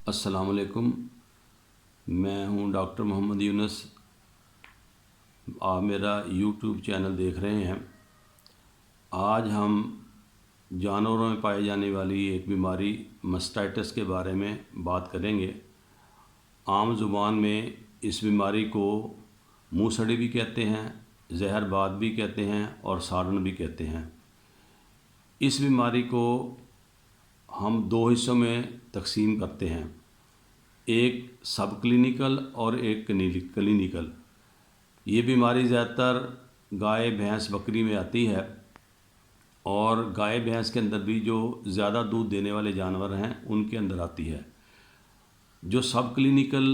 अस्सलाम वालेकुम। मैं हूं डॉक्टर मोहम्मद यूनुस। आप मेरा यूट्यूब चैनल देख रहे हैं। आज हम जानवरों में पाई जाने वाली एक बीमारी मास्टाइटिस के बारे में बात करेंगे। आम ज़ुबान में इस बीमारी को मुँह सड़ी भी कहते हैं, जहरबाद भी कहते हैं और साड़न भी कहते हैं। इस बीमारी को हम दो हिस्सों में तकसीम करते हैं, एक सब क्लिनिकल और एक क्लिनिकल। ये बीमारी ज़्यादातर गाय, भैंस, बकरी में आती है और गाय भैंस के अंदर भी जो ज़्यादा दूध देने वाले जानवर हैं उनके अंदर आती है। जो सब क्लिनिकल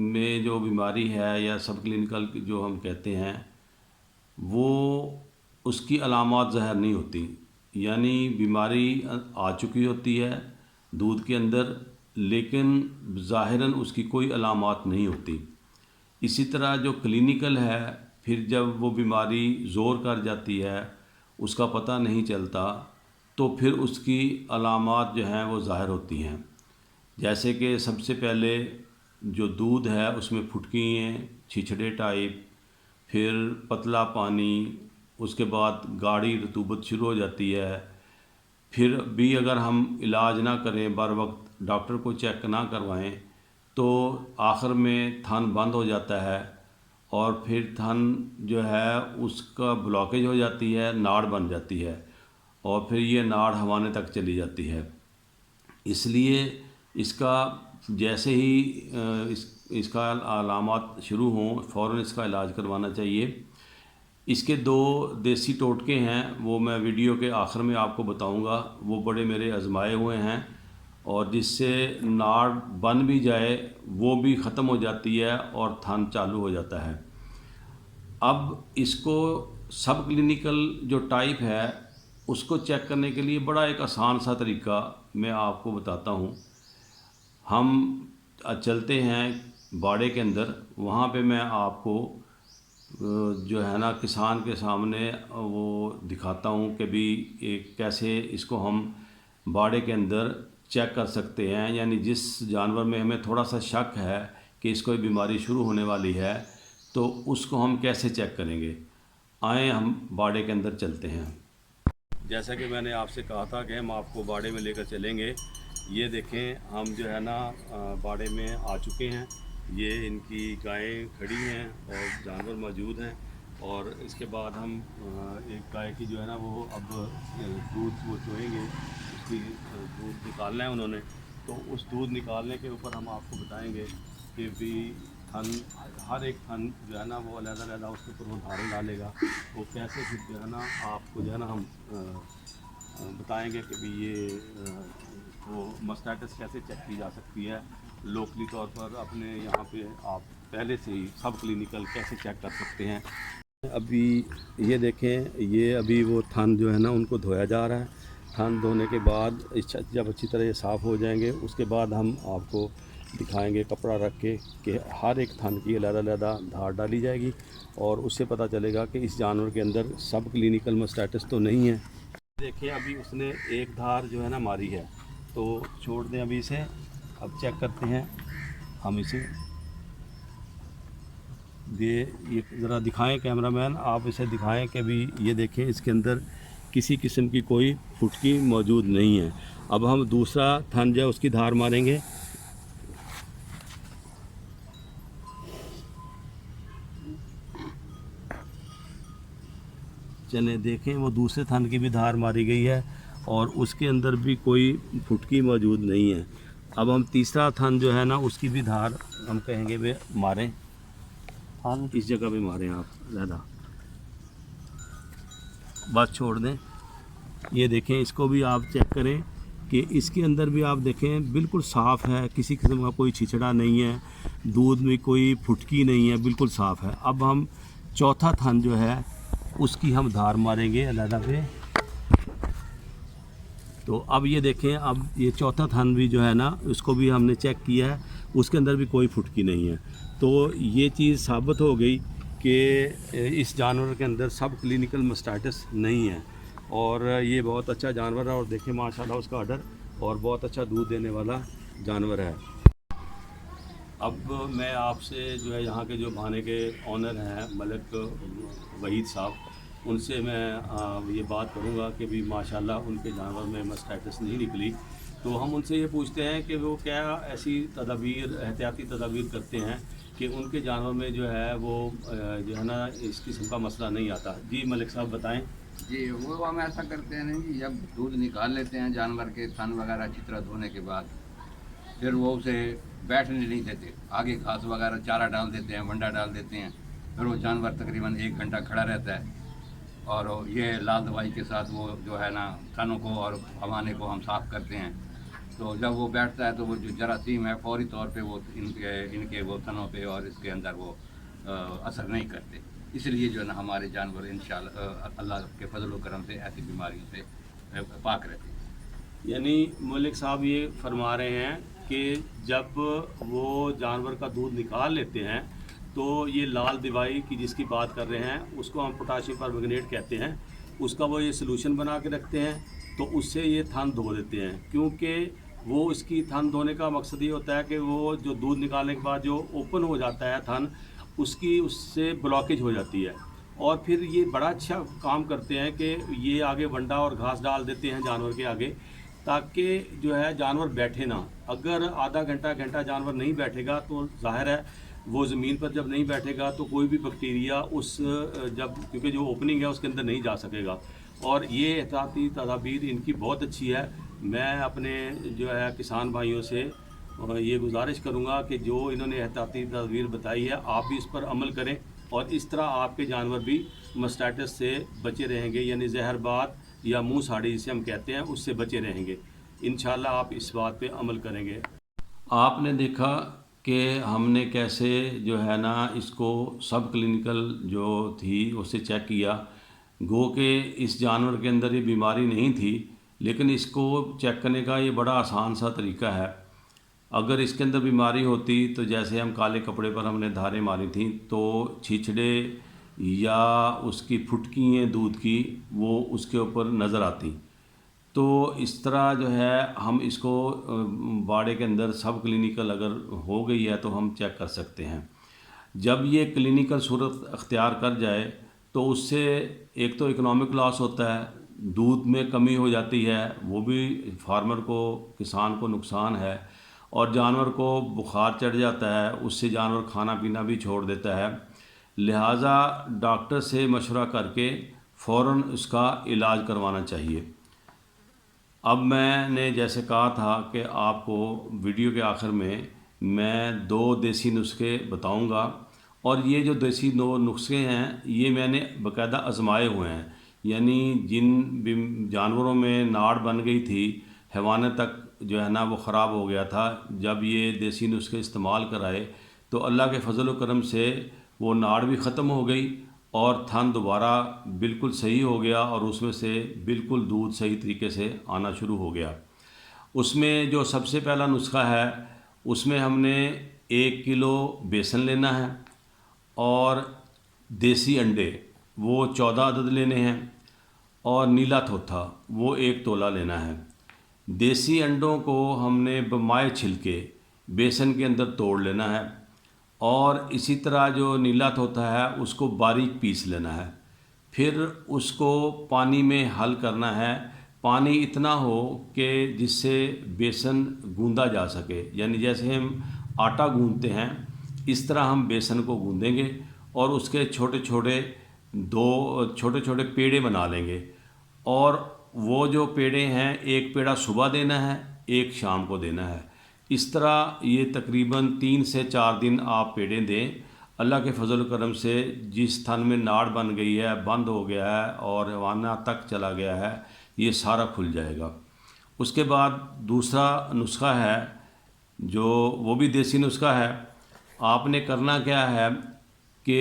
में जो बीमारी है या सब क्लिनिकल जो हम कहते हैं, वो उसकी अलामात ज़ाहिर नहीं होती, यानी बीमारी आ चुकी होती है दूध के अंदर, लेकिन ज़ाहिरन उसकी कोई अलामात नहीं होती। इसी तरह जो क्लिनिकल है, फिर जब वो बीमारी ज़ोर कर जाती है, उसका पता नहीं चलता, तो फिर उसकी अलामात जो हैं वो ज़ाहिर होती हैं। जैसे कि सबसे पहले जो दूध है उसमें फुटकियाँ, छिछड़े टाइप, फिर पतला पानी, उसके बाद गाढ़ी रतूबत शुरू हो जाती है। फिर भी अगर हम इलाज ना करें, बर वक्त डॉक्टर को चेक ना करवाएं, तो आखिर में थन बंद हो जाता है और फिर थन जो है उसका ब्लॉकेज हो जाती है, नाड़ बन जाती है और फिर ये नाड़ हवाने तक चली जाती है। इसलिए इसका जैसे ही इसका अलामात शुरू हों, फ़ौरन इसका इलाज करवाना चाहिए। इसके दो देसी टोटके हैं, वो मैं वीडियो के आखिर में आपको बताऊंगा। वो बड़े मेरे आजमाए हुए हैं और जिससे नाड़ बन भी जाए वो भी ख़त्म हो जाती है और थन चालू हो जाता है। अब इसको सब क्लिनिकल जो टाइप है उसको चेक करने के लिए बड़ा एक आसान सा तरीका मैं आपको बताता हूँ। हम चलते हैं बाड़े के अंदर, वहाँ पे मैं आपको जो है ना किसान के सामने वो दिखाता हूँ कि भी एक कैसे इसको हम बाड़े के अंदर चेक कर सकते हैं। यानी जिस जानवर में हमें थोड़ा सा शक है कि इसको ये बीमारी शुरू होने वाली है, तो उसको हम कैसे चेक करेंगे। आए हम बाड़े के अंदर चलते हैं। जैसा कि मैंने आपसे कहा था कि हम आपको बाड़े में लेकर चलेंगे। ये देखें, हम जो है ना बाड़े में आ चुके हैं। ये इनकी गायें खड़ी हैं और जानवर मौजूद हैं। और इसके बाद हम एक गाय की जो है ना वो अब दूध वो चोएँगे, उसकी दूध निकालना है उन्होंने। तो उस दूध निकालने के ऊपर हम आपको बताएंगे कि भी थन, हर एक थन जो है ना वो अलग-अलग उसके ऊपर वो धारण डालेगा। वो कैसे फिर जो है ना आपको जो है ना हम बताएंगे कि भी ये वो मास्टाइटिस कैसे चेक की जा सकती है लोकली तौर पर। अपने यहाँ पे आप पहले से ही सब क्लिनिकल कैसे चेक कर सकते हैं। अभी ये देखें, ये अभी वो थन जो है ना उनको धोया जा रहा है। थन धोने के बाद जब अच्छी तरह ये साफ़ हो जाएंगे, उसके बाद हम आपको दिखाएंगे कपड़ा रख के कि हर एक थन की अलग-अलग धार डाली जाएगी और उससे पता चलेगा कि इस जानवर के अंदर सब क्लिनिकल मास्टाइटिस तो नहीं है। देखिए, अभी उसने एक धार जो है ना मारी है, तो छोड़ दें अभी इसे। अब चेक करते हैं हम इसे। ये ज़रा दिखाएं कैमरामैन, आप इसे दिखाएं कि भी ये देखें इसके अंदर किसी किस्म की कोई फुटकी मौजूद नहीं है। अब हम दूसरा थन जो है उसकी धार मारेंगे। चलें देखें, वो दूसरे थन की भी धार मारी गई है और उसके अंदर भी कोई फुटकी मौजूद नहीं है। अब हम तीसरा थन जो है ना उसकी भी धार हम कहेंगे वे मारें। हाँ, इस जगह पे मारें आप ज़्यादा, बस छोड़ दें। ये देखें, इसको भी आप चेक करें कि इसके अंदर भी आप देखें बिल्कुल साफ़ है, किसी किस्म का कोई छिछड़ा नहीं है, दूध में कोई फुटकी नहीं है, बिल्कुल साफ़ है। अब हम चौथा थन जो है उसकी हम धार मारेंगे अलहदा पे। तो अब ये देखें, अब ये चौथा थन भी जो है ना उसको भी हमने चेक किया है, उसके अंदर भी कोई फुटकी नहीं है। तो ये चीज़ साबित हो गई कि इस जानवर के अंदर सब क्लिनिकल मास्टाइटिस नहीं है और ये बहुत अच्छा जानवर है। और देखें माशाल्लाह उसका ऑर्डर, और बहुत अच्छा दूध देने वाला जानवर है। अब मैं आपसे जो है यहाँ के जो भाने के ऑनर हैं मलिक वहीद साहब, उनसे मैं ये बात करूँगा कि भी माशाल्लाह उनके जानवर में मास्टाइटिस नहीं निकली। तो हम उनसे ये पूछते हैं कि वो क्या ऐसी तदाबीर एहतियाती तदाबीर करते हैं कि उनके जानवर में जो है वो जो है ना इस किस्म का मसला नहीं आता। जी मलिक साहब बताएं। जी, वो हम ऐसा करते हैं ना कि जब दूध निकाल लेते हैं जानवर के थन वगैरह अच्छी तरह धोने के बाद, फिर वो उसे बैठने नहीं देते, आगे घास वगैरह चारा डाल देते हैं, वंडा डाल देते हैं। फिर वो जानवर तकरीबन 1 घंटा खड़ा रहता है और ये लाल दवाई के साथ वो जो है ना थनों को और हवाने को हम साफ़ करते हैं। तो जब वो बैठता है तो वो जो जरासीम है फौरी तौर पे वो इनके इनके वो तनों पे और इसके अंदर वो असर नहीं करते। इसलिए जो है ना हमारे जानवर इंशाअल्लाह अल्लाह के फजल व करम से ऐसी बीमारियों से पाक रहते हैं। यानी मलिक साहब ये फरमा रहे हैं कि जब वो जानवर का दूध निकाल लेते हैं तो ये लाल दवाई की जिसकी बात कर रहे हैं उसको हम पोटाशियम परमैंगनेट कहते हैं, उसका वो ये सलूशन बना के रखते हैं। तो उससे ये थन धो देते हैं, क्योंकि वो इसकी थन धोने का मकसद ये होता है कि वो जो दूध निकालने के बाद जो ओपन हो जाता है थन, उसकी उससे ब्लॉकेज हो जाती है। और फिर ये बड़ा अच्छा काम करते हैं कि ये आगे वंडा और घास डाल देते हैं जानवर के आगे, ताकि जो है जानवर बैठे ना। अगर आधा घंटा घंटा जानवर नहीं बैठेगा तो जाहिर है वो ज़मीन पर जब नहीं बैठेगा तो कोई भी बैक्टीरिया उस जब क्योंकि जो ओपनिंग है उसके अंदर नहीं जा सकेगा। और ये एहतियाती तदाबीर इनकी बहुत अच्छी है। मैं अपने जो है किसान भाइयों से ये गुजारिश करूँगा कि जो इन्होंने एहतियाती तदबीर बताई है आप भी इस पर अमल करें, और इस तरह आपके जानवर भी मास्टाइटिस से बचे रहेंगे, यानी जहरबाद या मुंह साड़ी जिसे हम कहते हैं उससे बचे रहेंगे। इंशाल्लाह आप इस बात पे अमल करेंगे। आपने देखा कि हमने कैसे जो है ना इसको सब क्लिनिकल जो थी उससे चेक किया। गो के इस जानवर के अंदर ये बीमारी नहीं थी, लेकिन इसको चेक करने का ये बड़ा आसान सा तरीका है। अगर इसके अंदर बीमारी होती तो जैसे हम काले कपड़े पर हमने धारें मारी थी तो छिछड़े या उसकी फुटकियाँ दूध की वो उसके ऊपर नज़र आती। तो इस तरह जो है हम इसको बाड़े के अंदर सब क्लिनिकल अगर हो गई है तो हम चेक कर सकते हैं। जब ये क्लिनिकल सूरत अख्तियार कर जाए तो उससे एक तो इकोनॉमिक लॉस होता है, दूध में कमी हो जाती है, वो भी फार्मर को किसान को नुकसान है। और जानवर को बुखार चढ़ जाता है, उससे जानवर खाना पीना भी छोड़ देता है। लिहाजा डॉक्टर से मशवरा करके फ़ौरन उसका इलाज करवाना चाहिए। अब मैंने जैसे कहा था कि आपको वीडियो के आखिर में मैं 2 देसी नुस्खे बताऊंगा, और ये जो देसी 2 नुस्खे हैं ये मैंने बाकायदा आजमाए हुए हैं। यानी जिन जानवरों में नाड़ बन गई थी, हैवान तक जो है ना वो ख़राब हो गया था, जब ये देसी नुस्खे इस्तेमाल कराए तो अल्लाह के फजल व करम से वो नाड़ भी ख़त्म हो गई और थन दोबारा बिल्कुल सही हो गया, और उसमें से बिल्कुल दूध सही तरीके से आना शुरू हो गया। उसमें जो सबसे पहला नुस्खा है उसमें हमने 1 किलो बेसन लेना है और देसी अंडे वो 14 अदद लेने हैं, और नीला थोथा वो 1 तोला लेना है। देसी अंडों को हमने बमाए छिलके बेसन के अंदर तोड़ लेना है, और इसी तरह जो नीला तोता है उसको बारीक पीस लेना है। फिर उसको पानी में हल करना है, पानी इतना हो कि जिससे बेसन गूंदा जा सके, यानी जैसे हम आटा गूंदते हैं इस तरह हम बेसन को गूंदेंगे, और उसके छोटे छोटे 2 छोटे छोटे पेड़े बना लेंगे। और वो जो पेड़े हैं, एक पेड़ा सुबह देना है, एक शाम को देना है। इस तरह ये तकरीबन 3 से 4 दिन आप पेड़े दें। अल्लाह के फजल करम से जिस थन में नाड़ बन गई है, बंद हो गया है और रवाना तक चला गया है, ये सारा खुल जाएगा। उसके बाद दूसरा नुस्खा है जो वो भी देसी नुस्खा है। आपने करना क्या है कि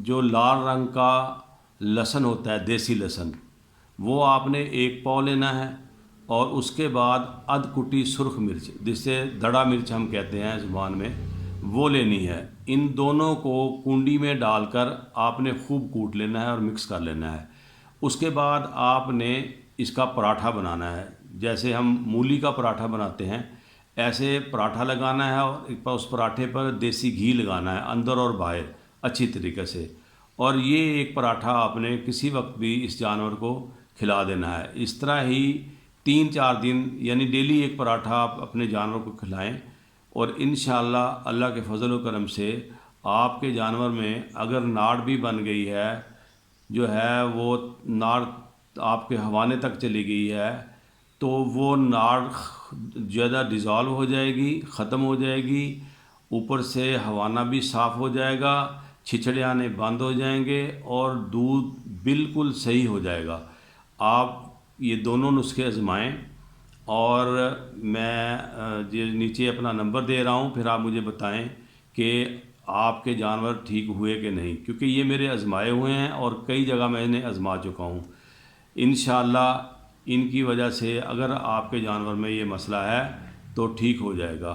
जो लाल रंग का लहसुन होता है, देसी लहसुन, वो आपने 1 पाव लेना है, और उसके बाद अध कुटी सुर्ख मिर्च जिसे दड़ा मिर्च हम कहते हैं ज़ुबान में, वो लेनी है। इन दोनों को कुंडी में डालकर आपने खूब कूट लेना है और मिक्स कर लेना है। उसके बाद आपने इसका पराठा बनाना है, जैसे हम मूली का पराठा बनाते हैं ऐसे पराठा लगाना है और उस पराठे पर देसी घी लगाना है अंदर और बाहर अच्छी तरीके से। और ये एक पराठा आपने किसी वक्त भी इस जानवर को खिला देना है। इस तरह ही 3-4 दिन यानी डेली एक पराठा आप अपने जानवर को खिलाएं और इंशाअल्लाह अल्लाह के फजल व करम से आपके जानवर में अगर नाड़ भी बन गई है, जो है वो नाड़ आपके हवाने तक चली गई है, तो वो नाड़ ज़्यादा डिज़ॉल्व हो जाएगी, ख़त्म हो जाएगी, ऊपर से हवाना भी साफ़ हो जाएगा, छिछड़े आने बंद हो जाएंगे और दूध बिल्कुल सही हो जाएगा। आप ये दोनों नुस्खे आजमाएं और मैं ये नीचे अपना नंबर दे रहा हूँ, फिर आप मुझे बताएं कि आपके जानवर ठीक हुए कि नहीं, क्योंकि ये मेरे आजमाए हुए हैं और कई जगह मैं इन्हें आजमा चुका हूँ। इंशाअल्लाह इनकी वजह से अगर आपके जानवर में ये मसला है तो ठीक हो जाएगा।